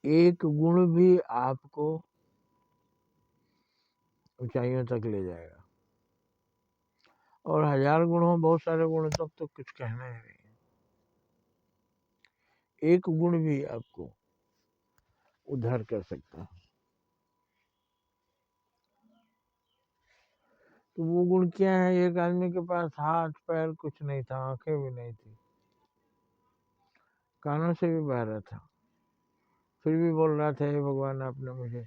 एक गुण भी आपको ऊंचाइयों तक ले जाएगा, और 1000 गुण हो, बहुत सारे गुण, तब तो कुछ कहना ही नहीं। एक गुण भी आपको उद्धार कर सकता है। तो वो गुण क्या है? एक आदमी के पास हाथ पैर कुछ नहीं था, आंखें भी नहीं थी, कानों से भी बहरा था, फिर भी बोल रहा था, हे भगवान आपने मुझे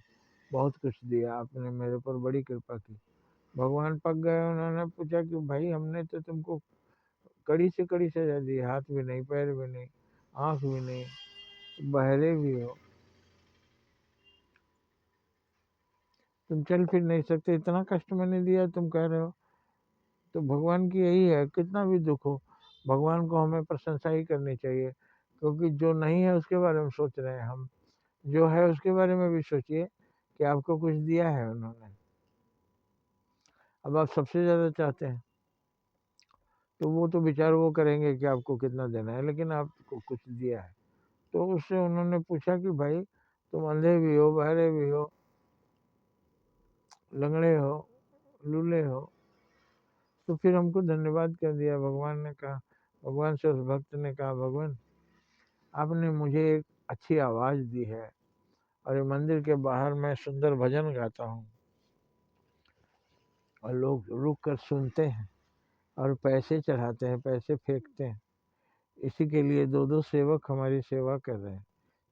बहुत कुछ दिया, आपने मेरे पर बड़ी कृपा की। भगवान पक गए। उन्होंने पूछा कि भाई हमने तो तुमको कड़ी से कड़ी सजा दी, हाथ भी नहीं, पैर भी नहीं, आंख भी नहीं, बहरे भी हो, तुम चल फिर नहीं सकते, इतना कष्ट मैंने दिया, तुम कह रहे हो। तो भगवान की यही है, कितना भी दुख हो भगवान को हमें प्रशंसा ही करनी चाहिए, क्योंकि जो नहीं है उसके बारे में सोच रहे हैं हम, जो है उसके बारे में भी सोचिए कि आपको कुछ दिया है उन्होंने। अब आप सबसे ज़्यादा चाहते हैं तो वो तो विचार वो करेंगे कि आपको कितना देना है, लेकिन आपको कुछ दिया है। तो उससे उन्होंने पूछा कि भाई तुम अंधे भी हो, बहरे भी हो, लंगड़े हो, लूले हो, तो फिर हमको धन्यवाद कर दिया। भगवान ने कहा, भगवान से उस भक्त ने कहा, भगवान आपने मुझे एक अच्छी आवाज़ दी है, और ये मंदिर के बाहर मैं सुंदर भजन गाता हूँ, और लोग रुक कर सुनते हैं और पैसे चढ़ाते हैं, पैसे फेंकते हैं। इसी के लिए 2-2 सेवक हमारी सेवा कर रहे हैं।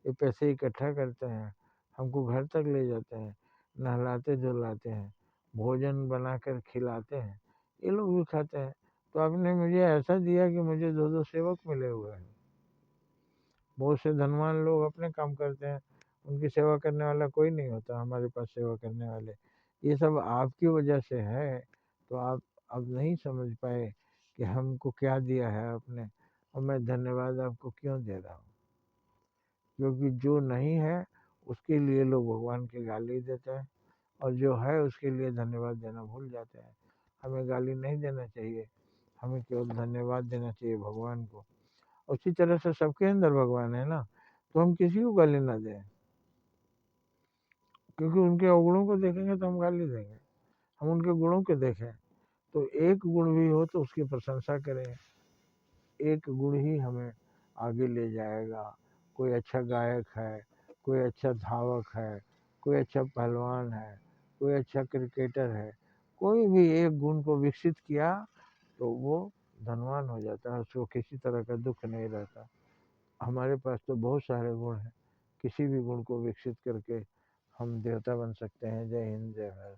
ये पैसे इकट्ठा करते हैं, हमको घर तक ले जाते हैं, नहलाते धुलाते हैं, भोजन बनाकर खिलाते हैं, ये लोग भी खाते हैं। तो आपने मुझे ऐसा दिया कि मुझे 2-2 सेवक मिले हुए हैं। बहुत से धनवान लोग अपने काम करते हैं, उनकी सेवा करने वाला कोई नहीं होता, हमारे पास सेवा करने वाले। ये सब आपकी वजह से है। तो आप अब नहीं समझ पाए कि हमको क्या दिया है आपने, और मैं धन्यवाद आपको क्यों दे रहा हूँ। क्योंकि जो नहीं है उसके लिए लोग भगवान की गाली देते हैं, और जो है उसके लिए धन्यवाद देना भूल जाते हैं। हमें गाली नहीं देना चाहिए, हमें केवल धन्यवाद देना चाहिए भगवान को। उसी तरह से सबके अंदर भगवान है ना, तो हम किसी को गाली ना दें, क्योंकि उनके अवगुणों को देखेंगे तो हम गाली देंगे। हम उनके गुणों को देखें, तो एक गुण भी हो तो उसकी प्रशंसा करें। एक गुण ही हमें आगे ले जाएगा। कोई अच्छा गायक है, कोई अच्छा धावक है, कोई अच्छा पहलवान है, कोई अच्छा क्रिकेटर है, कोई भी एक गुण को विकसित किया तो वो धनवान हो जाता है, उसको किसी तरह का दुख नहीं रहता। हमारे पास तो बहुत सारे गुण हैं, किसी भी गुण को विकसित करके हम देवता बन सकते हैं। जय हिंद, जय भारत।